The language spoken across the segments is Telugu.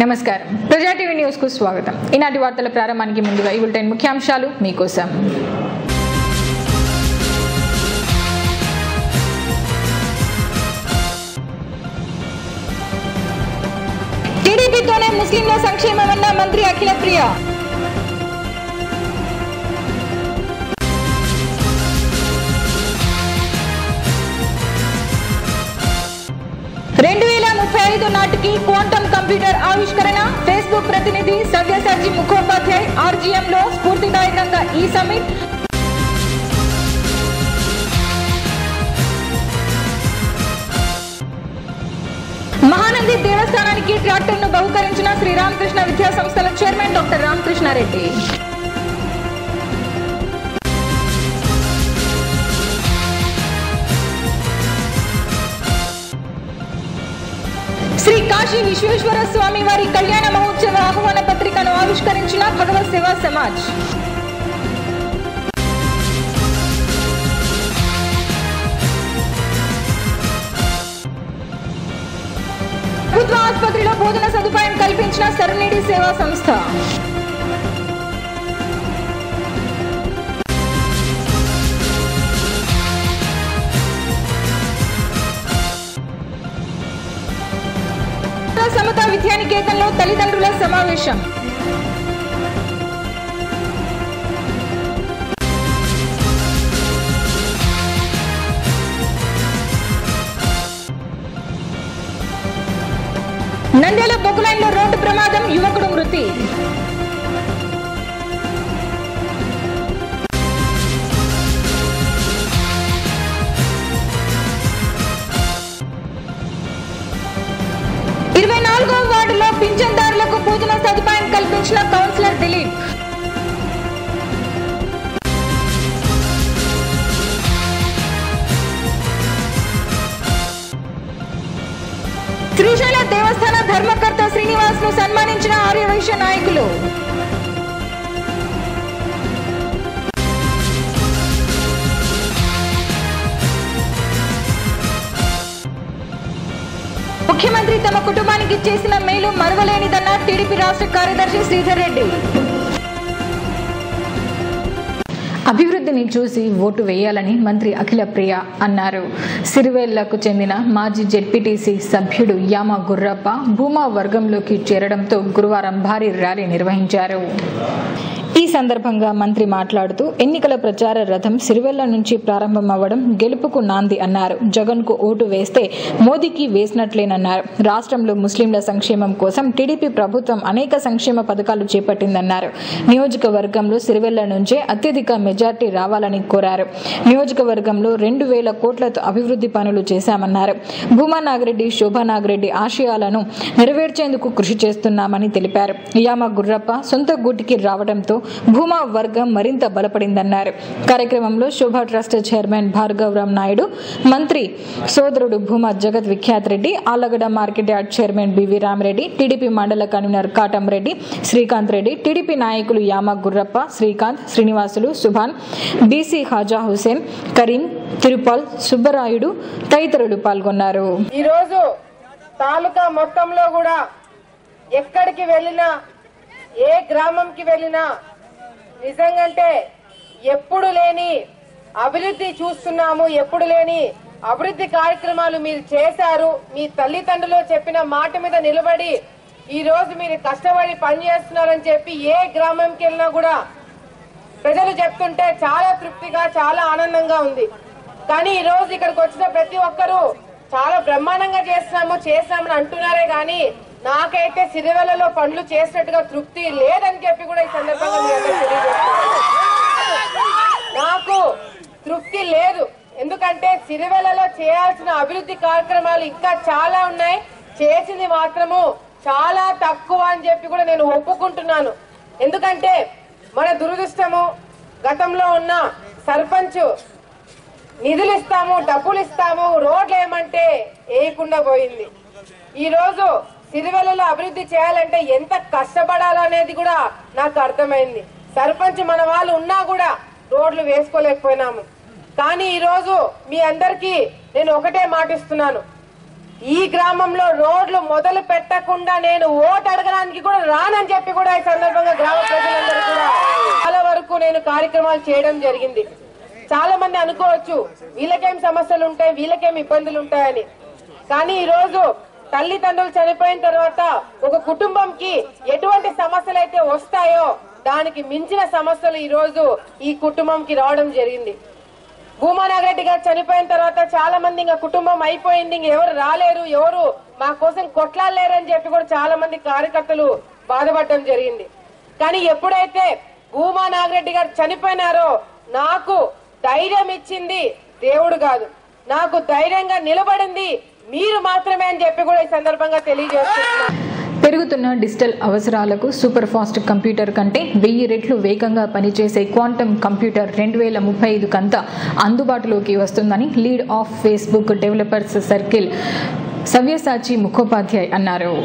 నమస్కారం ప్రజా టీవీ న్యూస్ కు స్వాగతం। ఈనాటి వార్తల ప్రారంభానికి ముందుగా ఈ బులెటిన్ ముఖ్యాంశాలు మీకోసం। టీడీపీతోనే ముస్లింల సంక్షేమమన్న మంత్రి అఖిల ప్రియ। నాటికి క్వాంటమ్ కంప్యూటర్ ఆవిష్కరణ ఫేస్బుక్ ప్రతినిధి సవ్యసాచి ముఖోపాధ్యాయ్ ఆర్జీఎం లో స్ఫూర్తిదాయకంగా ఈ సమిట్। మహానంది దేవస్థానానికి ట్రాక్టర్ ను బహుకరించిన శ్రీరామకృష్ణ విద్యా సంస్థల చైర్మన్ డాక్టర్ రామకృష్ణారెడ్డి। శ్రీ కాశీ విశ్వేశ్వర స్వామి వారి కళ్యాణ మహోత్సవ ఆహ్వాన పత్రికను ఆవిష్కరించిన భగవత్ సేవా సమాజ్। ప్రభుత్వ ఆసుపత్రిలో భోజన సదుపాయం కల్పించిన సరునీడి సేవా సంస్థ। సమతా విద్యానికేతన్లో తల్లిదండ్రుల సమావేశం। నంద్యాల బొగ్గులైన్లో రోడ్డు ప్రమాదం, యువకుడు మృతి। వార్డులో పింఛన్దారులకు భోజన సదుపాయం కల్పించిన కౌన్సిలర్ దిలీప్। శ్రీశైల దేవస్థాన ధర్మకర్త శ్రీనివాస్ ను సన్మానించిన ఆర్యవైశ్య నాయకులు। ముఖ్యమంత్రి తమ కుటుంబానికి చేసిన మేలు మరవలేనిదన్న టీడీపీ రాష్ట్ర కార్యదర్శి శ్రీధర్ రెడ్డి। అభివృద్ధిని చూసి ఓటు వేయాలని మంత్రి అఖిల ప్రియ అన్నారు। సిరివేళ్లకు చెందిన మాజీ జెడ్పీటీసీ సభ్యుడు యామ గుర్రప్ప భూమా వర్గంలోకి చేరడంతో గురువారం భారీ ర్యాలీ నిర్వహించారు। ఈ సందర్భంగా మంత్రి మాట్లాడుతూ ఎన్నికల ప్రచార రథం సిరివెల్ల నుంచి ప్రారంభమవ్వడం గెలుపుకు నాంది అన్నారు। జగన్ కు ఓటు వేస్తే మోదీకి వేసినట్లేనన్నారు। రాష్ట్రంలో ముస్లింల సంక్షేమం కోసం టీడీపీ ప్రభుత్వం అనేక సంక్షేమ పథకాలు చేపట్టిందన్నారు। నియోజకవర్గంలో సిరివెల్ల నుంచే అత్యధిక మెజార్టీ రావాలని కోరారు। నియోజకవర్గంలో 2000 కోట్లతో అభివృద్ధి పనులు చేశామన్నారు। భూమా నాగిరెడ్డి, శోభా నాగిరెడ్డి ఆశయాలను నెరవేర్చేందుకు కృషి చేస్తున్నామని తెలిపారు। యామ గుర్రప్ప సొంత గూటికి రావడంతో భూమా వర్గం మరింత బలపడిందన్నారు। కార్యక్రమంలో శోభా ట్రస్ట్ చైర్మన్ భార్గవరామ్ నాయుడు, మంత్రి సోదరుడు Bhuma Jagat Vikhyat Reddy, Allagadda market yard chairman B V Ramareddy, TDP మండల కన్వీనర్ కాటం రెడ్డి, శ్రీకాంత్ రెడ్డి, టీడీపీ నాయకులు యామ గుర్రప్ప, శ్రీకాంత్, శ్రీనివాసులు, సుభాన్, బీసీ హాజా హుసేన్, కరీం, తిరుపాల్, సుబ్బరాయుడు తదితరులు పాల్గొన్నారు। ఈ రోజు తాలూకా మొత్తంలో కూడా ఎక్కడికి వెళ్ళినా, ఏ గ్రామంకి వెళ్ళినా నిజంగంటే ఎప్పుడు లేని అభివృద్ధి చూస్తున్నాము, ఎప్పుడు లేని అభివృద్ధి కార్యక్రమాలు మీరు చేశారు। మీ తల్లిదండ్రులు చెప్పిన మాట మీద నిలబడి ఈ రోజు మీరు కష్టపడి పనిచేస్తున్నారని చెప్పి ఏ గ్రామంకి వెళ్ళినా కూడా ప్రజలు చెప్తుంటే చాలా తృప్తిగా, చాలా ఆనందంగా ఉంది। కానీ ఈ రోజు ఇక్కడికి వచ్చిన ప్రతి ఒక్కరూ చాలా బ్రహ్మాండంగా చేస్తున్నామని అంటున్నారే గాని నాకైతే సిరివెల్లలో పనులు చేసినట్టుగా తృప్తి లేదని చెప్పి కూడా ఈ సందర్భంగా మీ అందరూ తెలియజేస్తున్నారు। నాకు తృప్తి లేదు, ఎందుకంటే సిరివెల్లలో చేయాల్సిన అభివృద్ధి కార్యక్రమాలు ఇంకా చాలా ఉన్నాయి, చేసింది మాత్రము చాలా తక్కువ అని చెప్పి కూడా నేను ఒప్పుకుంటున్నాను। ఎందుకంటే మన దురదృష్టము, గతంలో ఉన్న సర్పంచ్ నిధులు ఇస్తాము, డబ్బులు ఇస్తాము, రోడ్లు ఏమంటే వేయకుండా పోయింది। ఈ రోజు సిరివెల్లలో అభివృద్ధి చేయాలంటే ఎంత కష్టపడాలనేది కూడా నాకు అర్థమైంది। సర్పంచ్ మన వాళ్ళు ఉన్నా కూడా రోడ్లు వేసుకోలేకపోయినాము। కానీ ఈ రోజు మీ అందరికీ నేను ఒకటే మాటిస్తున్నాను, ఈ గ్రామంలో రోడ్లు మొదలు పెట్టకుండా నేను ఓటు అడగడానికి కూడా రానని చెప్పి కూడా ఈ సందర్భంగా గ్రామ ప్రజలందరూ కూడా చాలా వరకు నేను కార్యక్రమాలు చేయడం జరిగింది. చాలా మంది అనుకోవచ్చు వీళ్ళకేం సమస్యలు ఉంటాయి, వీళ్ళకేం ఇబ్బందులు ఉంటాయని. కానీ ఈ రోజు తల్లిదండ్రులు చనిపోయిన తర్వాత ఒక కుటుంబంకి ఎటువంటి సమస్యలు అయితే వస్తాయో దానికి మించిన సమస్యలు ఈ రోజు ఈ కుటుంబంకి రావడం జరిగింది. భూమా నాగిరెడ్డి గారు చనిపోయిన తర్వాత చాలా మంది ఇంకా కుటుంబం అయిపోయింది, ఇంక ఎవరు రాలేరు, ఎవరు మా కోసం కొట్లాడలేరని చెప్పి కూడా చాలా మంది కార్యకర్తలు బాధపడడం జరిగింది. కానీ ఎప్పుడైతే భూమా నాగిరెడ్డి గారు చనిపోయినారో నాకు ధైర్యం ఇచ్చింది దేవుడు కాదు, నాకు ధైర్యంగా నిలబడింది మీరు మాత్రమే అని చెప్పి కూడా ఈ సందర్భంగా తెలియజేస్తున్నాను. పెరుగుతున్న డిజిటల్ అవసరాలకు సూపర్ ఫాస్ట్ కంప్యూటర్ కంటే 1000 రెట్లు వేగంగా పనిచేసే క్వాంటమ్ కంప్యూటర్ 2035 కంతా అందుబాటులోకి వస్తుందని lead of Facebook developers circle Savyasachi Mukhopadhyay అన్నారు.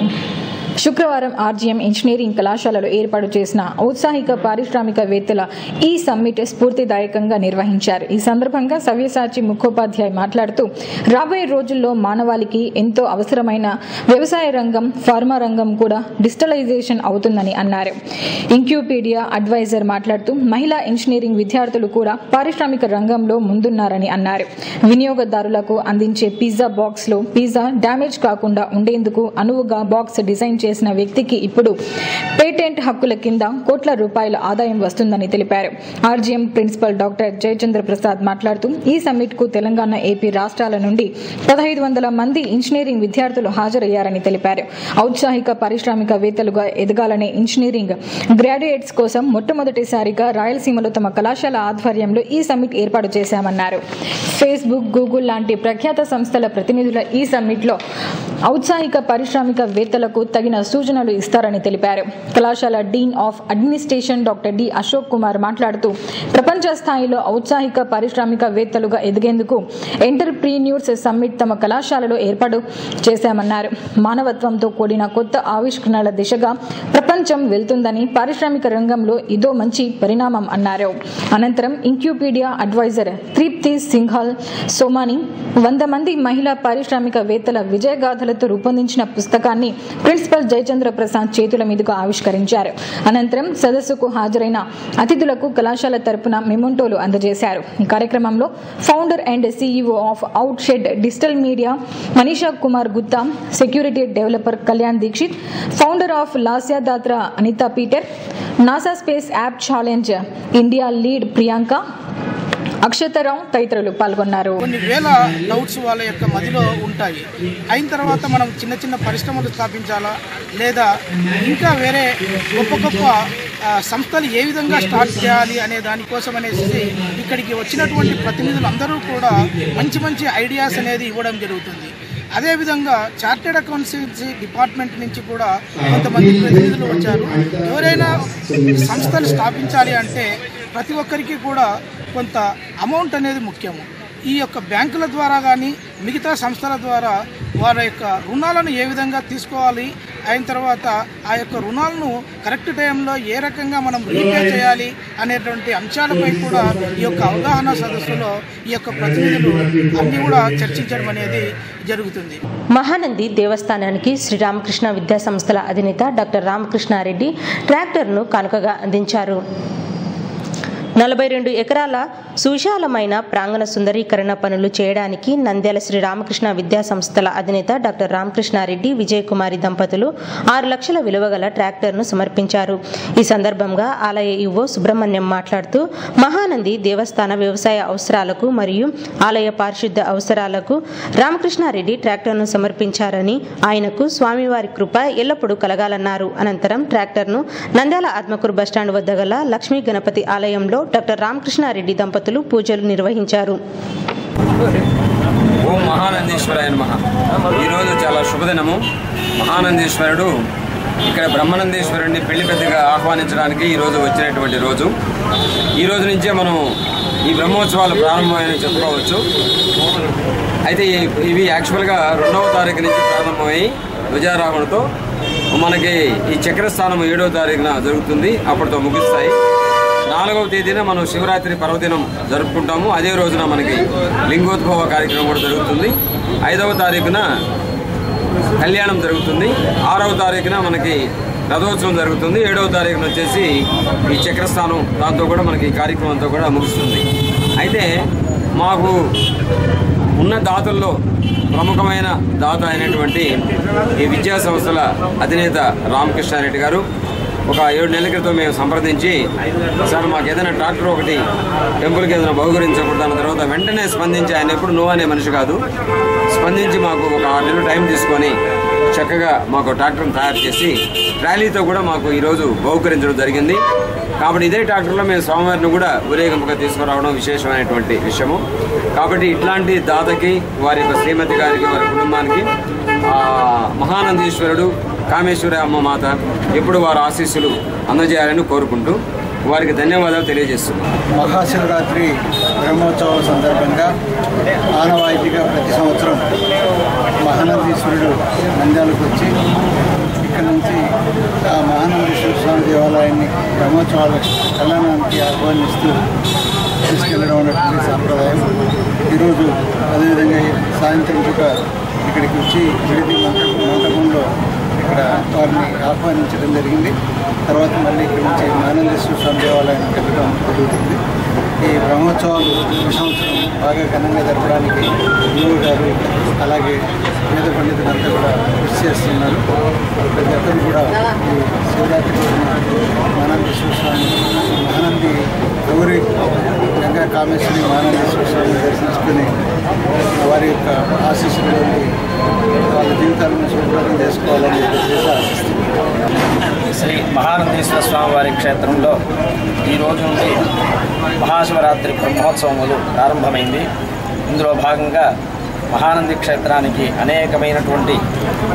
శుక్రవారం ఆర్జీఎం ఇంజనీరింగ్ కళాశాలలో ఏర్పాటు చేసిన ఔత్సాహిక పారిశ్రామికవేత్తల ఈ సమ్మిట్ స్ఫూర్తిదాయకంగా నిర్వహించారు. ఈ సందర్భంగా సవ్యసాచి ముఖోపాధ్యాయ్ మాట్లాడుతూ రాబోయే రోజుల్లో మానవాళికి ఎంతో అవసరమైన వ్యవసాయ రంగం, ఫార్మా రంగం కూడా డిజిటలైజేషన్ అవుతుందని అన్నారు. ఇంక్యూపీడియా అడ్వైజర్ మాట్లాడుతూ మహిళా ఇంజనీరింగ్ విద్యార్థులు కూడా పారిశ్రామిక రంగంలో ముందున్నారని అన్నారు. వినియోగదారులకు అందించే పిజ్జా బాక్స్ లో పిజ్జా డ్యామేజ్ కాకుండా ఉండేందుకు అనువుగా బాక్స్ డిజైన్ చేసిన వ్యక్తికి ఇప్పుడు పేటెంట్ హక్కుల కింద కోట్ల రూపాయల ఆదాయం వస్తుందని తెలిపారు. RGM principal doctor Jayachandra Prasad మాట్లాడుతూ ఈ సమ్మిట్ కు తెలంగాణ, ఏపీ రాష్ట్రాల నుండి 1500 మంది ఇంజనీరింగ్ విద్యార్థులు హాజరయ్యారని తెలిపారు. ఔత్సాహిక పారిశ్రామికవేత్తలుగా ఎదగాలనే ఇంజనీరింగ్ గ్రాడ్యుయేట్స్ కోసం మొట్టమొదటిసారిగా రాయలసీమలో తమ కళాశాల ఆధ్వర్యంలో ఈ సమ్మిట్ ఏర్పాటు చేశామన్నారు. ఫేస్బుక్, గూగుల్ లాంటి ప్రఖ్యాత సంస్థల ప్రతినిధుల ఈ సమ్మిట్ లో ఔత్సాహిక పారిశ్రామికవేత్తలకు తగిన సూచనలు ఇస్తారని తెలిపారు. కళాశాల dean of administration doctor D Ashok Kumar మాట్లాడుతూ ప్రపంచ స్థాయిలో ఔత్సాహిక పారిశ్రామికవేత్తలుగా ఎదిగేందుకు ఎంటర్ప్రీన్యూర్స్ సమ్మిట్ తమ కళాశాలలో ఏర్పాటు చేశామన్నారు. మానవత్వంతో కూడిన కొత్త ఆవిష్కరణల దిశగా ప్రపంచం వెళ్తుందని, పారిశ్రామిక రంగంలో ఇదో మంచి పరిణామం అన్నారు. అనంతరం ఇంక్యూపీడియా అడ్వైజర్ త్రిప్తి సింఘాల్ సోమాని 100 మంది మహిళా పారిశ్రామికవేత్తల విజయగాథలతో రూపొందించిన పుస్తకాన్ని ప్రిన్సిపల్ జయచంద్ర ప్రసాద్ చేతుల మీదుగా ఆవిష్కరించారు. అనంతరం సదస్సుకు హాజరైన అతిథులకు కళాశాల తరపున మెమోంటోలు అందజేశారు. ఈ కార్యక్రమంలో founder and CEO of out shed digital media Manisha Kumar Gutta, security developer Kalyan Dixit, founder of Lasya దాత్రా Anita Peter, NASA space app challenge India lead Priyanka, అక్షతరావు తదితరులు పాల్గొన్నారు. కొన్ని వేల డౌట్స్ వాళ్ళ యొక్క మదిలో ఉంటాయి. అయిన తర్వాత మనం చిన్న చిన్న పరిశ్రమలు స్థాపించాలా లేదా ఇంకా వేరే గొప్ప గొప్ప సంస్థలు ఏ విధంగా స్టార్ట్ చేయాలి అనే దానికోసం అనేసి ఇక్కడికి వచ్చినటువంటి ప్రతినిధులందరూ కూడా మంచి మంచి ఐడియాస్ అనేది ఇవ్వడం జరుగుతుంది. అదేవిధంగా చార్టెడ్ అకౌంటెన్సీ డిపార్ట్మెంట్ నుంచి కూడా కొంతమంది ప్రతినిధులు వచ్చారు. ఎవరైనా సంస్థలు స్థాపించాలి అంటే ప్రతి ఒక్కరికి కూడా కొంత అమౌంట్ అనేది ముఖ్యము. ఈ యొక్క బ్యాంకుల ద్వారా కానీ మిగతా సంస్థల ద్వారా వారి యొక్క రుణాలను ఏ విధంగా తీసుకోవాలి, అయిన తర్వాత ఆ యొక్క రుణాలను కరెక్ట్ టైంలో ఏ రకంగా మనం రీపే చేయాలి అనేటువంటి అంశాలపై కూడా ఈ యొక్క అవగాహన సదస్సులో ఈ యొక్క ప్రతినిధులు అన్నీ కూడా చర్చించడం అనేది జరుగుతుంది. మహానంది దేవస్థానానికి శ్రీరామకృష్ణ విద్యా సంస్థల అధినేత డాక్టర్ రామకృష్ణారెడ్డి ట్రాక్టర్ను కానుకగా అందించారు. 42 ఎకరాల సువిశాలమైన ప్రాంగణ సుందరీకరణ పనులు చేయడానికి నంద్యాల శ్రీ రామకృష్ణ విద్యా సంస్థల అధినేత డాక్టర్ రామకృష్ణారెడ్డి, విజయకుమారి దంపతులు 6 లక్షల విలువ గల ట్రాక్టర్ను సమర్పించారు. ఈ సందర్భంగా ఆలయ ఈవో సుబ్రహ్మణ్యం మాట్లాడుతూ మహానంది దేవస్థాన వ్యవసాయ అవసరాలకు మరియు ఆలయ పారిశుద్ధ అవసరాలకు రామకృష్ణారెడ్డి ట్రాక్టర్ను సమర్పించారని, ఆయనకు స్వామివారి కృప ఎల్లప్పుడూ కలగాలన్నారు. అనంతరం ట్రాక్టర్ను నంద్యాల ఆత్మకూరు బస్టాండ్ వద్ద గల లక్ష్మీ గణపతి ఆలయంలో డాక్టర్ రామకృష్ణారెడ్డి దంపతులు పూజలు నిర్వహించారు. ఓం మహానందీశ్వరాయ నమః. ఈరోజు చాలా శుభదినము. మహానందీశ్వరుడు ఇక్కడ బ్రహ్మానందేశ్వరుడిని పెళ్లి పెద్దగా ఆహ్వానించడానికి ఈరోజు వచ్చినటువంటి రోజు. ఈ రోజు నుంచే మనం ఈ బ్రహ్మోత్సవాలు ప్రారంభమైనవి చెప్పుకోవచ్చు. అయితే ఇవి యాక్చువల్గా 2వ తారీఖు నుంచి ప్రారంభమై ధ్వజారోహణతో మనకి ఈ చక్రస్థానం 7వ తారీఖున జరుగుతుంది. అప్పటితో ముగిస్తాయి. 4వ తేదీన మనం శివరాత్రి పర్వదినం జరుపుకుంటాము. అదే రోజున మనకి లింగోద్భవ కార్యక్రమం కూడా జరుగుతుంది. 5వ తారీఖున కళ్యాణం జరుగుతుంది. 6వ తారీఖున మనకి రథోత్సవం జరుగుతుంది. 7వ తారీఖున వచ్చేసి ఈ చక్రస్థానం, దాంతో కూడా మనకి ఈ కార్యక్రమంతో కూడా ముగుస్తుంది. అయితే మాకు ఉన్న దాతల్లో ప్రముఖమైన దాత అయినటువంటి ఈ విద్యా సంస్థల అధినేత రామకృష్ణారెడ్డి గారు ఒక 7 నెలల క్రితం మేము సంప్రదించి, సార్ మాకు ఏదైనా ట్రాక్టర్ ఒకటి టెంపుల్కి ఏదైనా బహుకరించకూడదు అన్న తర్వాత వెంటనే స్పందించి, ఆయన ఎప్పుడు నో అనే మనిషి కాదు, స్పందించి మాకు ఒక 6 నెలలు టైం తీసుకొని చక్కగా మాకు ట్రాక్టర్ని తయారు చేసి ట్రాలీతో కూడా మాకు ఈరోజు బహుకరించడం జరిగింది. కాబట్టి ఇదే ట్రాక్టర్లో మేము స్వామివారిని కూడా ఊరేగింపుగా తీసుకురావడం విశేషమైనటువంటి విషయము. కాబట్టి ఇట్లాంటి దాతకి, వారి యొక్క శ్రీమతి గారికి, వారి కుటుంబానికి మహానందీశ్వరుడు, కామేశ్వరి అమ్మ మాత ఎప్పుడు వారి ఆశీస్సులు అందజేయాలని కోరుకుంటూ వారికి ధన్యవాదాలు తెలియజేస్తున్నాం. మహాశివరాత్రి బ్రహ్మోత్సవాల సందర్భంగా ఆనవాయితీగా ప్రతి సంవత్సరం మహానందీశ్వరుడు నంద్యాలకు వచ్చి ఇక్కడ నుంచి ఆ మహానందీశ్వర స్వామి దేవాలయాన్ని బ్రహ్మోత్సవాల కళ్యాణానికి ఆహ్వానిస్తూ తీసుకెళ్లడం అనేటువంటి సాంప్రదాయం. ఈరోజు అదేవిధంగా సాయంత్రం పూట ఇక్కడికి వచ్చి విడిది మంటపంలో ఇక్కడ వారిని ఆహ్వానించడం జరిగింది. తర్వాత మళ్ళీ ఇక్కడ నుంచి మహానందీశ్వర స్వామి దేవాలయానికి వెళ్ళడం జరుగుతుంది. ఈ బ్రహ్మోత్సవాలు ఈ సంవత్సరం బాగా ఘనంగా జరపడానికి గురువు గారు అలాగే వేద పండితులంతా కూడా కృషి చేస్తున్నారు. ప్రతి ఒక్కరు కూడా ఈ శివరాత్రి మహానందీశ్వర స్వామి, మహానంది గౌరీ గంగా కామేశ్వరి మహానందీశ్వర స్వామిని దర్శించుకుని వారి యొక్క ఆశీస్సులు వాళ్ళ జీవితాలను శుభ్రం చేసుకోవాలని చెప్పేసి ఆశిస్తున్నారు. శ్రీ మహానందీశ్వర స్వామి వారి క్షేత్రంలో ఈరోజు నుండి మహాశివరాత్రి బ్రహ్మోత్సవములు ప్రారంభమైంది. ఇందులో భాగంగా మహానంది క్షేత్రానికి అనేకమైనటువంటి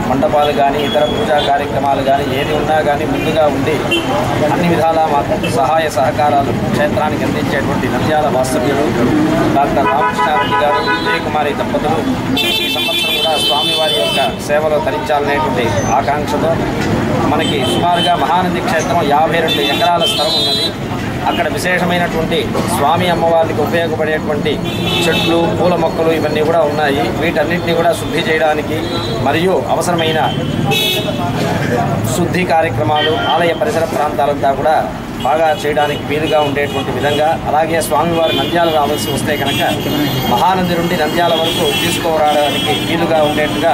మండపాలు కానీ ఇతర పూజా కార్యక్రమాలు కానీ ఏది ఉన్నా కానీ ముందుగా ఉండి అన్ని విధాలా మాకు సహాయ సహకారాలు క్షేత్రానికి అందించేటువంటి నంద్యాల వాస్తవ్యులు డాక్టర్ రామకృష్ణారెడ్డి గారు, విజయకుమారి దంపతులు ఈ సంవత్సరం కూడా స్వామివారి యొక్క సేవలో తరించాలనేటువంటి ఆకాంక్షతో మనకి సుమారుగా మహానంది క్షేత్రం 52 ఎకరాల స్థలం ఉన్నది. అక్కడ విశేషమైనటువంటి స్వామి అమ్మవారికి ఉపయోగపడేటువంటి చెట్లు, పూల మొక్కలు ఇవన్నీ కూడా ఉన్నాయి. వీటన్నింటినీ కూడా శుద్ధి చేయడానికి మరియు అవసరమైన శుద్ధి కార్యక్రమాలు ఆలయ పరిసర ప్రాంతాలంతా కూడా బాగా చేయడానికి వీలుగా ఉండేటువంటి విధంగా, అలాగే స్వామివారు నంద్యాల రావాల్సి వస్తే కనుక మహానంది నుండి నంద్యాల వరకు తీసుకురావడానికి వీలుగా ఉండేట్టుగా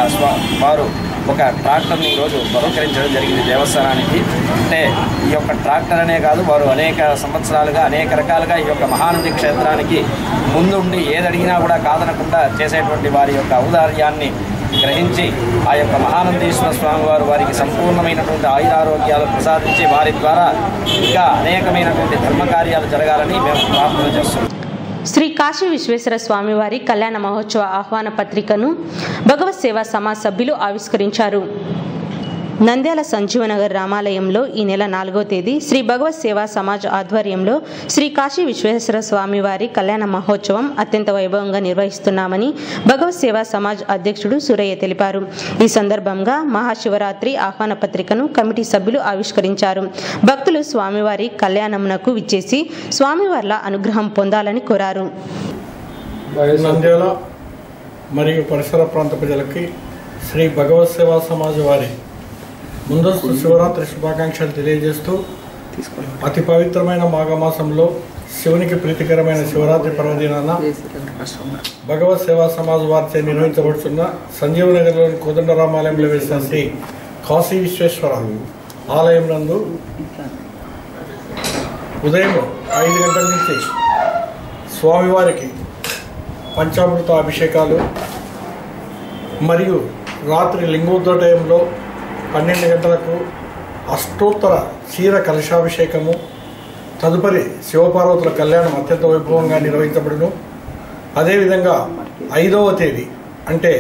వారు ఒక ట్రాక్టర్ని ఈరోజు బహుకరించడం జరిగింది దేవస్థానానికి. అంటే ఈ యొక్క ట్రాక్టర్ అనే కాదు, వారు అనేక సంవత్సరాలుగా అనేక రకాలుగా ఈ యొక్క మహానంది క్షేత్రానికి ముందుండి ఏది అడిగినా కూడా కాదనకుండా చేసేటువంటి వారి యొక్క ఔదార్యాన్ని గ్రహించి ఆ యొక్క మహానందీశ్వర స్వామి వారికి సంపూర్ణమైనటువంటి ఆయురారోగ్యాలు ప్రసాదించి వారి ద్వారా ఇంకా అనేకమైనటువంటి ధర్మకార్యాలు జరగాలని మేము ప్రార్థన చేస్తున్నాం. శ్రీ కాశీ విశ్వేశ్వర స్వామివారి కళ్యాణ మహోత్సవ ఆహ్వాన పత్రికను భగవత్ సేవా సమాజ్ సభ్యులు ఆవిష్కరించారు. నంద్యాల సంజీవనగర్ రామాలయంలో ఈ నెల 4వ తేదీ శ్రీ భగవత్ సేవా సమాజ్ ఆధ్వర్యంలో శ్రీ కాశీ విశ్వేశ్వర స్వామివారి కళ్యాణ మహోత్సవం అత్యంత వైభవంగా నిర్వహిస్తున్నామని భగవత్ సేవా సమాజ్ అధ్యక్షుడు సురయ్య తెలిపారు. ఈ సందర్భంగా మహాశివరాత్రి ఆహ్వాన పత్రికను కమిటీ సభ్యులు ఆవిష్కరించారు. భక్తులు స్వామివారి కళ్యాణమునకు విచ్చేసి స్వామివార్ల అనుగ్రహం పొందాలని కోరారు. నంద్యాల మరియు పరిసర ప్రాంత ప్రజలకి శ్రీ భగవత్ సేవా సమాజ్ వారి ముందస్తు శివరాత్రి శుభాకాంక్షలు తెలియజేస్తూ, అతి పవిత్రమైన మాఘమాసంలో శివునికి ప్రీతికరమైన శివరాత్రి పర్వదినాన భగవత్ సేవా సమాజ్ వారిచే నిర్వహించబడుతున్న సంజీవనగర్లోని కోదండరామాలయంలో వేసిన శ్రీ కాశీ విశ్వేశ్వర ఆలయం నందు ఉదయం 5 గంటల నుంచి స్వామివారికి పంచామృత అభిషేకాలు మరియు రాత్రి లింగోద్యోటయంలో 12 గంటలకు అష్టోత్తర క్షీర కలశాభిషేకము, తదుపరి శివపార్వతుల కళ్యాణం అత్యంత వైభవంగా నిర్వహించబడును. అదేవిధంగా 5వ తేదీ అంటే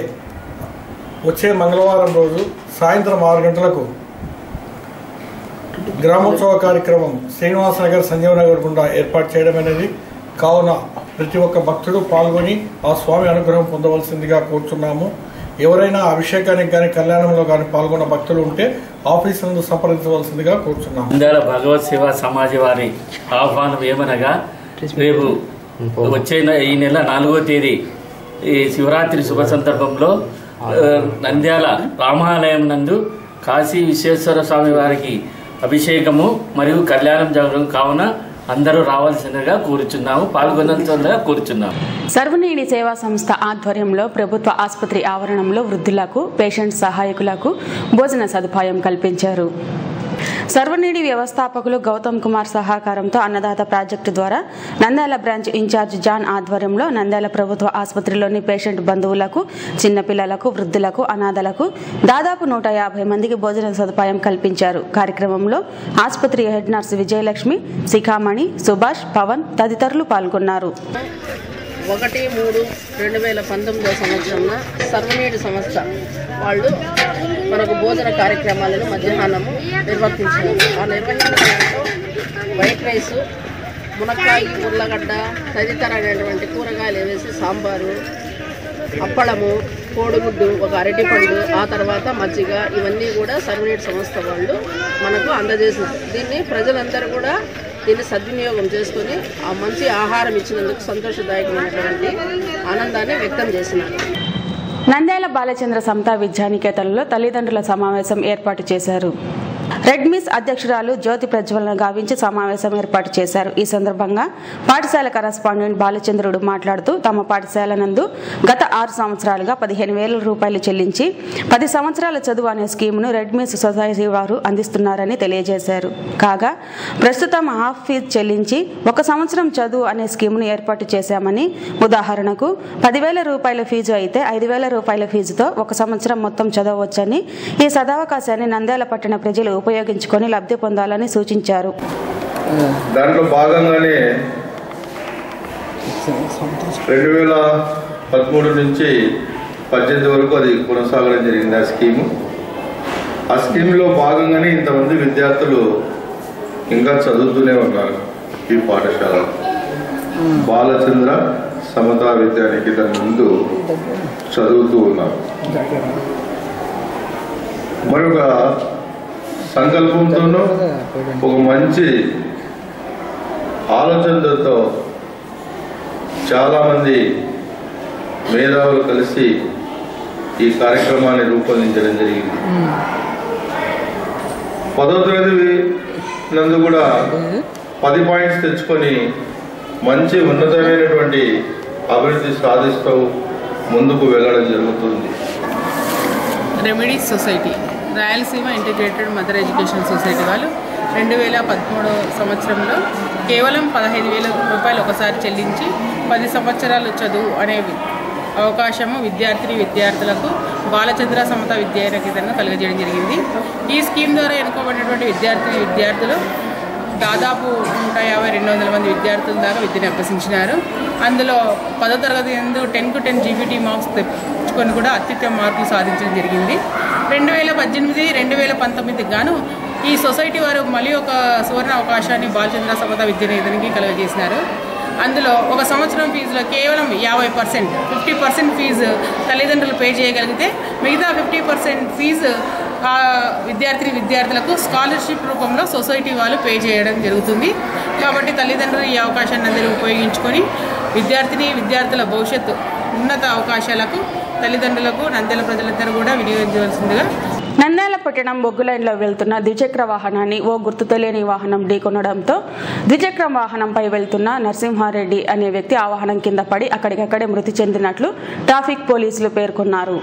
వచ్చే మంగళవారం రోజు సాయంత్రం 6 గంటలకు గ్రామోత్సవ కార్యక్రమం శ్రీనివాసనగర్ సంజీవనగర్ గుండా ఏర్పాటు చేయడం అనేది. కావున ప్రతి ఒక్క భక్తుడు పాల్గొని ఆ స్వామి అనుగ్రహం పొందవలసిందిగా కోరుతున్నాము. ఎవరైనా అభిషేకానికి కానీ కళ్యాణంలో కానీ పాల్గొన్న భక్తులు ఉంటే ఆఫీస్ నందు సంప్రదించవలసిందిగా కోరుతున్నాము. నంద్యాల భగవత్ సేవా సమాజ్ వారి ఆహ్వానం ఏమనగా, రేపు వచ్చే ఈ నెల 4వ తేదీ ఈ శివరాత్రి శుభ సందర్భంలో నంద్యాల రామాలయం నందు కాశీ విశ్వేశ్వర స్వామి వారికి అభిషేకము మరియు కళ్యాణం జరగడం కావున అందరూ రావాల్సిందిగా కోరుచున్నాము, పాల్గొనాల్సిందిగా కోరుచున్నాము. సర్వనీడి సేవా సంస్థ ఆధ్వర్యంలో ప్రభుత్వ ఆసుపత్రి ఆవరణంలో వృద్ధులకు, పేషెంట్ సహాయకులకు భోజన సదుపాయం కల్పించారు. సర్వనీడి వ్యవస్థాపకులు గౌతమ్ కుమార్ సహకారంతో అన్నదాత ప్రాజెక్టు ద్వారా నంద్యాల బ్రాంచ్ ఇన్ఛార్జ్ జాన్ ఆధ్వర్యంలో నంద్యాల ప్రభుత్వ ఆసుపత్రిలోని పేషెంట్ బంధువులకు, చిన్నపిల్లలకు, వృద్ధులకు, అనాథలకు దాదాపు 150 మందికి భోజన సదుపాయం కల్పించారు. కార్యక్రమంలో ఆసుపత్రి హెడ్ నర్సు విజయలక్ష్మి, శిఖామణి, సుభాష్, పవన్ తదితరులు పాల్గొన్నారు. 1/3/2019 సంవత్సరంన సర్వనీడి సంస్థ వాళ్ళు మనకు భోజన కార్యక్రమాలను మధ్యాహ్నము నిర్వర్తించారు. ఆ నిర్వహించడంలో వైట్ రైస్, మునక్కాయ, ఉర్లగడ్డ తదితరమైనటువంటి కూరగాయలు వేసి సాంబారు, అప్పళము, కోడిగుడ్డు, ఒక అరటిపండు, ఆ తర్వాత మజ్జిగ, ఇవన్నీ కూడా సర్వనీడి సంస్థ వాళ్ళు మనకు అందజేసినారు. దీన్ని ప్రజలందరూ కూడా దీన్ని సద్వినియోగం చేసుకుని ఆ మంచి ఆహారం ఇచ్చినందుకు సంతోషదాయకమైనటువంటి ఆనందాన్ని వ్యక్తం చేసినారు. నంద్యాల బాలచంద్ర సమతా విద్యానికేతనంలో తల్లిదండ్రుల సమావేశం ఏర్పాటు చేశారు. రెడ్ మిస్ అధ్యక్షురాలు జ్యోతి ప్రజ్వలన గావించి సమావేశం ఏర్పాటు చేశారు. ఈ సందర్భంగా పాఠశాల కరస్పాండెంట్ బాలచంద్రుడు మాట్లాడుతూ తమ పాఠశాల నందు గత 6 సంవత్సరాలుగా 15,000 రూపాయలు చెల్లించి 10 సంవత్సరాల చదువు అనే స్కీమును రెడ్ మిస్ సొసైటీ వారు అందిస్తున్నారని తెలియజేశారు. కాగా ప్రస్తుతం హాఫ్ ఫీజు చెల్లించి 1 సంవత్సరం చదువు అనే స్కీమును ఏర్పాటు చేశామని, ఉదాహరణకు 10,000 రూపాయల ఫీజు అయితే 5,000 రూపాయల ఫీజుతో 1 సంవత్సరం మొత్తం చదవవచ్చని, ఈ సదవకాశాన్ని నంద్యాల పట్టణ ప్రజలు ఉపయోగించుకొని లబ్ధి పొందాలని సూచించారు. దాంట్లో భాగంగానే 2013 నుంచి 18 వరకు అది కొనసాగడం జరిగింది. ఆ స్కీమ్లో భాగంగానే ఇంతమంది విద్యార్థులు ఇంకా చదువుతూనే ఉన్నారు. ఈ పాఠశాల బాలచంద్ర సమతా విద్యానికేతన్ ముందు చదువుతూ ఉన్నారు. మరొక సంకల్పంతోనూ ఒక మంచి ఆలోచనలతో చాలామంది మేధావులు కలిసి ఈ కార్యక్రమాన్ని రూపొందించడం జరిగింది. 10వ తరగతి నందు కూడా 10 పాయింట్స్ తెచ్చుకొని మంచి ఉన్నతమైనటువంటి అభివృద్ధి సాధిస్తూ ముందుకు వెళ్ళడం జరుగుతుంది. Remedies society, Rayalaseema integrated mother education society వాళ్ళు 2013 సంవత్సరంలో కేవలం 15,000 రూపాయలు ఒకసారి చెల్లించి 10 సంవత్సరాలు చదువు అనే అవకాశము విద్యార్థులకు బాలచంద్ర సమతా విద్యానికేతన్ కలుగజేయడం జరిగింది. ఈ స్కీమ్ ద్వారా ఎన్నుకోబడినటువంటి విద్యార్థులు దాదాపు 150-200 మంది విద్యార్థుల దాకా విద్యను అభ్యసించినారు. అందులో 10వ తరగతి నందు 10కు 10 జీబీటీ మార్క్స్ తెచ్చుకొని కూడా అత్యుత్తమ మార్కులు సాధించడం జరిగింది. 2018-2019 గాను ఈ సొసైటీ వారు మళ్ళీ ఒక సువర్ణ అవకాశాన్ని బాలచంద్ర సమతా విద్యానికేతన్కి కలుగజేసినారు. అందులో 1 సంవత్సరం ఫీజులో కేవలం 50%, 50% ఫీజు తల్లిదండ్రులు పే చేయగలిగితే మిగతా 50% ఫీజు విద్యార్థులకు స్కాలర్షిప్ రూపంలో సొసైటీ వాళ్ళు పే చేయడం జరుగుతుంది. కాబట్టి తల్లిదండ్రులు ఈ అవకాశాన్ని అందరూ ఉపయోగించుకొని విద్యార్థుల భవిష్యత్తు ఉన్నత అవకాశాలకు తల్లిదండ్రులకు నంద్యాల ప్రజలందరూ కూడా వినియోగించవలసిందిగా. నంద్యాల పట్టణం బొగ్గులైన్లో వెళ్తున్న ద్విచక్ర వాహనాన్ని ఓ గుర్తు తెలియని వాహనం ఢీకొనడంతో ద్విచక్ర వాహనంపై వెళ్తున్న నరసింహారెడ్డి అనే వ్యక్తి ఆ వాహనం కింద పడి అక్కడికక్కడే మృతి చెందినట్లు ట్రాఫిక్ పోలీసులు పేర్కొన్నారు.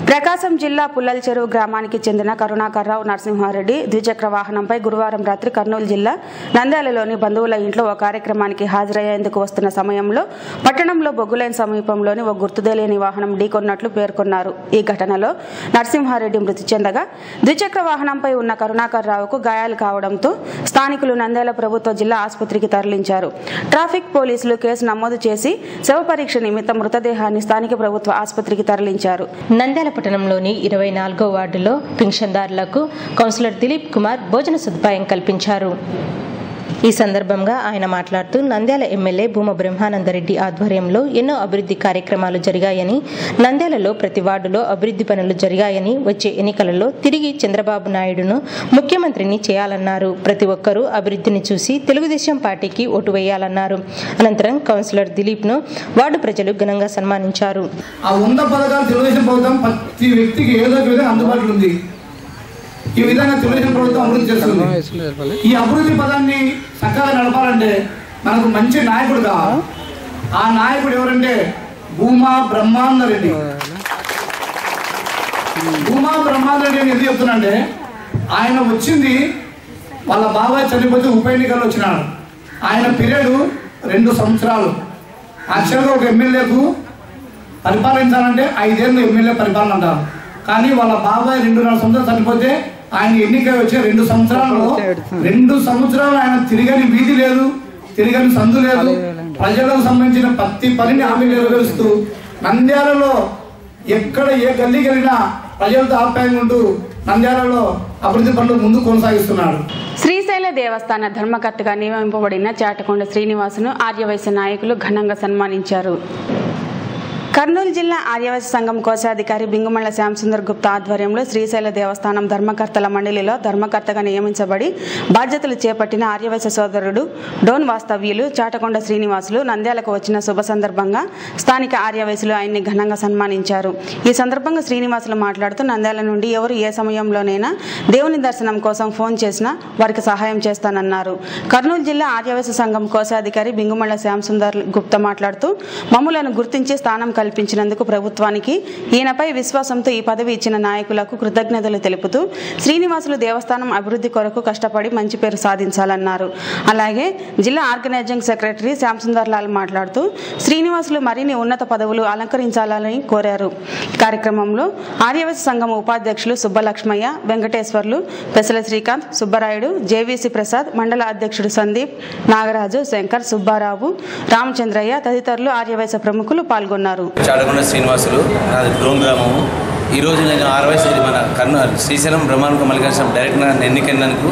ప్రకాశం జిల్లా పుల్లల చెరువు గ్రామానికి చెందిన కరుణాకర్రావు నరసింహారెడ్డి ద్విచక్ర వాహనంపై గురువారం రాత్రి కర్నూలు జిల్లా నంద్యాలలోని బంధువుల ఇంట్లో ఓ కార్యక్రమానికి హాజరయ్యేందుకు వస్తున్న సమయంలో పట్టణంలో బొగ్గులైన్ సమీపంలోని ఓ గుర్తుదేలేని వాహనం ఢీకొన్నట్లు పేర్కొన్నారు. ఈ ఘటనలో నరసింహారెడ్డి మృతి చెందగా ద్విచక్ర వాహనంపై ఉన్న కరుణాకర్రావుకు గాయాలు కావడంతో స్థానికులు నంద్యాల ప్రభుత్వ జిల్లా ఆసుపత్రికి తరలించారు. ట్రాఫిక్ పోలీసులు కేసు నమోదు చేసి శవ పరీక్ష నిమిత్తం మృతదేహాన్ని స్థానిక ప్రభుత్వ ఆసుపత్రికి తరలించారు. నంద్యాల పట్టణంలోని 24వ వార్డులో పింఛన్దారులకు కౌన్సిలర్ దిలీప్ కుమార్ భోజన సదుపాయం కల్పించారు. ఈ సందర్భంగా ఆయన మాట్లాడుతూ నంద్యాల ఎమ్మెల్యే భూమా బ్రహ్మానందరెడ్డి ఆధ్వర్యంలో ఎన్నో అభివృద్ధి కార్యక్రమాలు జరిగాయని, నంద్యాలలో ప్రతి వార్డులో అభివృద్ధి పనులు జరిగాయని, వచ్చే ఎన్నికలలో తిరిగి చంద్రబాబు నాయుడును ముఖ్యమంత్రిని చేయాలన్నారు. ప్రతి ఒక్కరూ అభివృద్ధిని చూసి తెలుగుదేశం పార్టీకి ఓటు వేయాలన్నారు. అనంతరం కౌన్సిలర్ దిలీప్ను వార్డు ప్రజలు ఘనంగా సన్మానించారు. ఆ 100 పథకాలు తెలుగుదేశం ప్రభుత్వం ప్రతి వ్యక్తికి ఏదో ఒక విధంగా అందుబాటులో ఉంది. ఈ విధంగా తెలుగుదేశం ప్రభుత్వం అభివృద్ధి చేస్తుంది. ఈ అభివృద్ధి పదాన్ని చక్కగా నడపాలంటే మనకు మంచి నాయకుడు కావాలి. ఆ నాయకుడు ఎవరంటే భూమా బ్రహ్మానందరెడ్డి. భూమా బ్రహ్మానందరెడ్డి అని ఎందుకు చెప్తున్నానంటే, ఆయన వచ్చింది వాళ్ళ బాబాయ్ చనిపోతే ఉప ఎన్నికల్లో వచ్చినాడు. ఆయన పీరియడ్ 2 సంవత్సరాలు. యాక్చువల్గా ఒక ఎమ్మెల్యేకు పరిపాలించాలంటే 5 ఏళ్ళు ఎమ్మెల్యే పరిపాలన అంటారు. కానీ వాళ్ళ బాబాయ్ 2.5 సంవత్సరాలు చనిపోతే ఆయన ఎన్నిక వచ్చే 2 సంవత్సరాల్లో 2 సంవత్సరాలు ఆయన తిరగని వీధి లేదు, తిరగని సందు లేదు. ప్రజలకు సంబంధించిన ప్రతి పనిని హామీ నెరవేరుస్తూ నంద్యాలలో ఎక్కడ ఏ గల్లీకి వెళ్ళినా ప్రజలతో ఆప్యాయంగా ఉంటూ నంద్యాలలో అభివృద్ధి పనులు ముందు కొనసాగిస్తున్నాడు. శ్రీశైల దేవస్థాన ధర్మకర్తగా నియమింపబడిన చాటకొండ శ్రీనివాసును ఆర్యవైశ్య నాయకులు ఘనంగా సన్మానించారు. కర్నూలు జిల్లా ఆర్యవైశ్య సంఘం కోశాధికారి బింగుమళ్ల శ్యాంసుందర్ గుప్తా ఆధ్వర్యంలో శ్రీశైల దేవస్థానం ధర్మకర్తల మండలిలో ధర్మకర్తగా నియమించబడి బాధ్యతలు చేపట్టిన ఆర్యవైశ్య సోదరుడు డోన్ వాస్తవ్యులు చాటకొండ శ్రీనివాసులు నంద్యాలకు వచ్చిన శుభ సందర్భంగా స్థానిక ఆర్యవైశ్యులు ఆయన్ని ఘనంగా సన్మానించారు. ఈ సందర్భంగా శ్రీనివాసులు మాట్లాడుతూ నంద్యాల నుండి ఎవరు ఏ సమయంలోనైనా దేవుని దర్శనం కోసం ఫోన్ చేసినా వారికి సహాయం చేస్తానన్నారు. కర్నూలు జిల్లా ఆర్యవైశ్య సంఘం కోశాధికారి బింగుమళ్ల శ్యాంసుందర్ గుప్తా మాట్లాడుతూ మమ్ములను గుర్తించి స్థానం కల్పించినందుకు ప్రభుత్వానికి, ఈయనపై విశ్వాసంతో ఈ పదవి ఇచ్చిన నాయకులకు కృతజ్ఞతలు తెలుపుతూ శ్రీనివాసులు దేవస్థానం అభివృద్ధి కొరకు కష్టపడి మంచి పేరు సాధించాలన్నారు. అలాగే జిల్లా ఆర్గనైజింగ్ సెక్రటరీ శ్యాంసుందర్ లాల్ మాట్లాడుతూ శ్రీనివాసులు మరిన్ని ఉన్నత పదవులు అలంకరించాలని కోరారు. కార్యక్రమంలో ఆర్యవైశ్య సంఘం ఉపాధ్యక్షులు సుబ్బలక్ష్మయ్య, వెంకటేశ్వర్లు, పెసల శ్రీకాంత్, సుబ్బరాయుడు, జేవీసీ ప్రసాద్, మండల అధ్యక్షుడు సందీప్, నాగరాజు, శంకర్, సుబ్బారావు, రామచంద్రయ్య తదితరులు ఆర్యవైశ్య ప్రముఖులు పాల్గొన్నారు. చాటకొండ శ్రీనివాసులు, నాది డ్రోన్ గ్రామము. ఈరోజు నేను ఆర్వైశ్య మన కర్నూలు శ్రీశైలం బ్రహ్మాండ మల్లికార్జున డైరెక్టర్గా ఎన్నికైనందుకు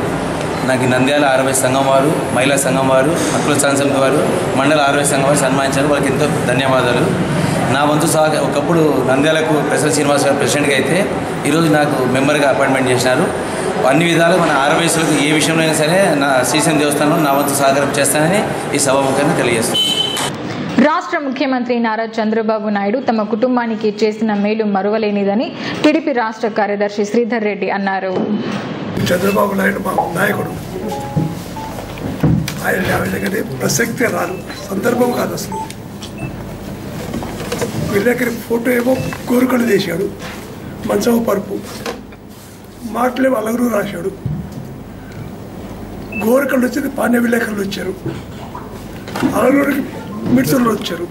నాకు నంద్యాల ఆర్వైశ్య సంఘం వారు, మహిళా సంఘం వారు, హక్కుల సంఘం వారు, మండల ఆర్వైశ్య సంఘం వారు సన్మానించారు. వాళ్ళకి ఎంతో ధన్యవాదాలు. నా వంతు ఒకప్పుడు నంద్యాలకు పెసల శ్రీనివాస్ గారు ప్రెసిడెంట్గా అయితే ఈరోజు నాకు మెంబర్గా అపాయింట్మెంట్ చేసినారు. అన్ని విధాలు మన ఆర్వైశ్యులకు ఏ విషయంలో అయినా సరే నా శ్రీశైలం దేవస్థానం నా వంతు సహకారం చేస్తానని ఈ సభాముఖంగా తెలియజేస్తున్నాను. రాష్ట్ర ముఖ్యమంత్రి నారా చంద్రబాబు నాయుడు తమ కుటుంబానికి చేసిన మేలు మరువలేనిదని టీడీపీ రాష్ట్ర కార్యదర్శి శ్రీధర్ రెడ్డి అన్నారు. చంద్రబాబు నాయుడు మా నాయకుడు, ఆయన ప్రసక్తే రాదు, సందర్భం కాదు అసలు. విలేకరి ఫోటో ఏమో కోరికలు చేశాడు, మంచం పరుపు, మాటలేమో అలగరు రాశాడు. గోరికలు వచ్చేది పాణ్య విలేకరులు వచ్చారు, అలగూరికి మిర్చులు వచ్చారు.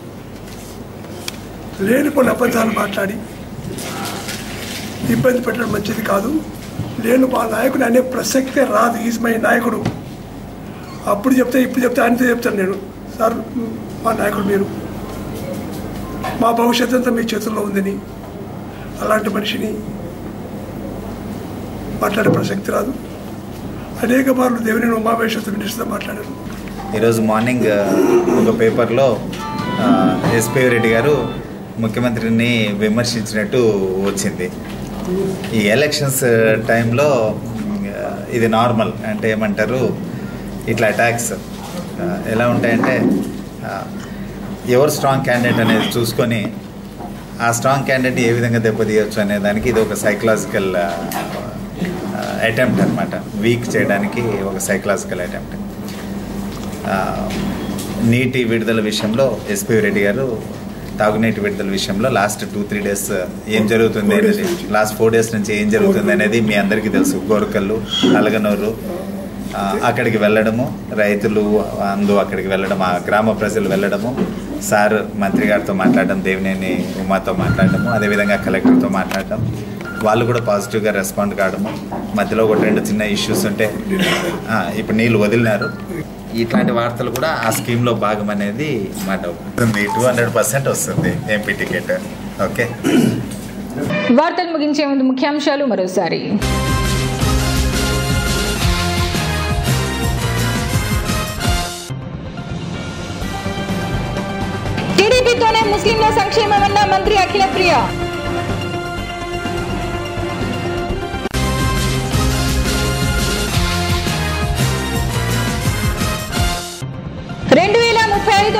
లేని కొన్ని అబద్ధాలు మాట్లాడి ఇబ్బంది పెట్టడం మంచిది కాదు. నేను మా నాయకుడు అనే ప్రసక్తే రాదు. ఈజ్ మై నాయకుడు. అప్పుడు చెప్తే ఇప్పుడు చెప్తే ఆయనతో చెప్తాను నేను, సార్ మా నాయకుడు మీరు, మా భవిష్యత్తు అంతా మీ చేతుల్లో ఉందని. అలాంటి మనిషిని మాట్లాడే ప్రసక్తి రాదు. అనేక మార్లు దేవుని ఉమామేశ్వర మినిస్టర్తో మాట్లాడారు. ఈరోజు మార్నింగ్ ఒక పేపర్లో ఎస్పీ రెడ్డి గారు ముఖ్యమంత్రిని విమర్శించినట్టు వచ్చింది. ఈ ఎలక్షన్స్ టైంలో ఇది నార్మల్, అంటే ఏమంటారు, ఇట్లా అటాక్స్ ఎలా ఉంటాయంటే ఎవరు స్ట్రాంగ్ క్యాండిడేట్ అనేది చూసుకొని ఆ స్ట్రాంగ్ క్యాండిడేట్ ఏ విధంగా దెబ్బతీయచ్చు అనే దానికి ఇది ఒక సైకలాజికల్ అటెంప్ట్ అనమాట. వీక్ చేయడానికి ఒక సైకలాజికల్ అటెంప్ట్. నీటి విడుదల విషయంలో ఎస్పీ రెడ్డి గారు తాగునీటి విడుదల విషయంలో లాస్ట్ 2-3 డేస్ ఏం జరుగుతుంది అనేది, లాస్ట్ 4 డేస్ నుంచి ఏం జరుగుతుంది అనేది మీ అందరికీ తెలుసు. గోరకల్లు, అలగనూరు అక్కడికి వెళ్ళడము, రైతులు అక్కడికి వెళ్ళడం, ఆ గ్రామ ప్రజలు వెళ్ళడము, సార్ మంత్రి గారితో మాట్లాడడం, దేవినేని ఉమాతో మాట్లాడడము, అదేవిధంగా కలెక్టర్తో మాట్లాడడం, వాళ్ళు కూడా పాజిటివ్గా రెస్పాండ్ కావడము. మధ్యలో 1-2 చిన్న ఇష్యూస్ ఉంటే ఇప్పుడు నీళ్ళు వదిలినారు. ఇట్లాంటి వార్తలు కూడా ఆ స్కీమ్లో భాగం అనేది మాట అవుతుంది. 200% వస్తుంది ఎంపీ టికెట్. ఓకే, వార్తలు ముగించే ముందు ముఖ్యాంశాలు మరోసారి. ముస్లింల సంక్షేమమన్న మంత్రి అఖిల ప్రియ.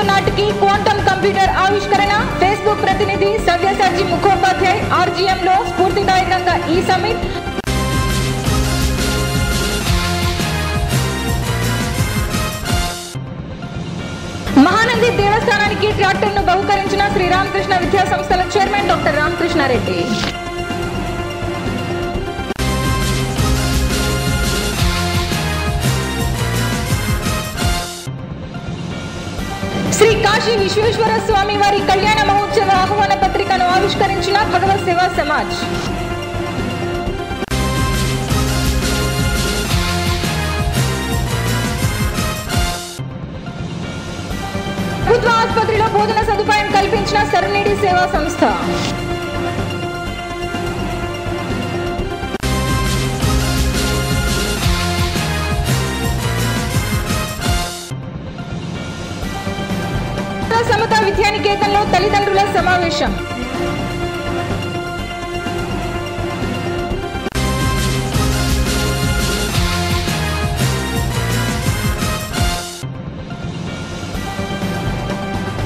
నాటికి క్వాంటమ్ కంప్యూటర్ ఆవిష్కరణ. ఫేస్బుక్ ప్రతినిధి సవ్యసాచి ముఖోపాధ్యాయ్ ఆర్జీఎంలో స్ఫూర్తిదాయకంగా ఈ సమిట్. మహానంది దేవస్థానానికి ట్రాక్టర్ను బహుకరించిన శ్రీరామకృష్ణ విద్యా సంస్థల చైర్మన్ డాక్టర్ రామకృష్ణారెడ్డి. శ్రీ కాశీ విశ్వేశ్వర స్వామి వారి కళ్యాణ మహోత్సవ ఆహ్వాన పత్రికను ఆవిష్కరించిన భగవత్ సేవా సమాజ్. ప్రభుత్వ ఆసుపత్రిలో భోజన సదుపాయం కల్పించిన సర్వనీడి సేవా సంస్థ. సమతా విద్యానికేతన్లో తల్లిదండ్రుల సమావేశం.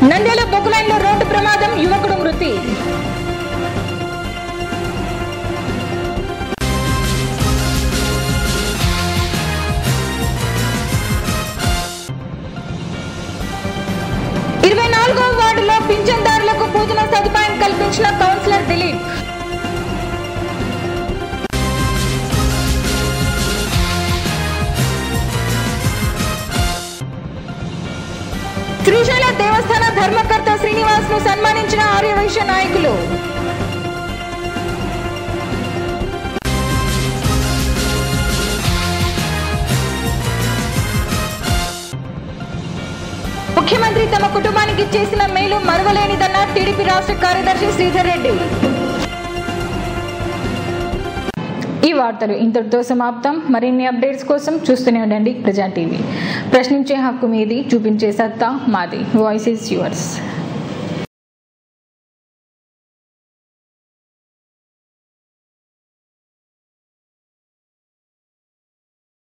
నంద్యాల బొగ్గులైన్లో రోడ్డు ప్రమాదం, యువకుడు మృతి. వార్డులో పింఛన్దారులకు భోజన సదుపాయం కల్పించిన కౌన్సిలర్ దిలీప్. శ్రీశైల దేవస్థాన ధర్మకర్త శ్రీనివాస్ ను సన్మానించిన ఆర్యవైశ్య నాయకులు. ముఖ్యమంత్రి తమ కుటుంబానికి చేసిన మేలు మరవలేనిదన్న టీడీపీ రాష్ట్ర కార్యదర్శి శ్రీధర్ రెడ్డి. ఈ వార్తలు ఇంతటితో సమాప్తం. మరిన్ని అప్డేట్స్ కోసం చూస్తూనే ఉండండి ప్రజా టీవీ. ప్రశ్నించే హక్కు మీది, చూపించే సత్తా మాది. Voice is yours.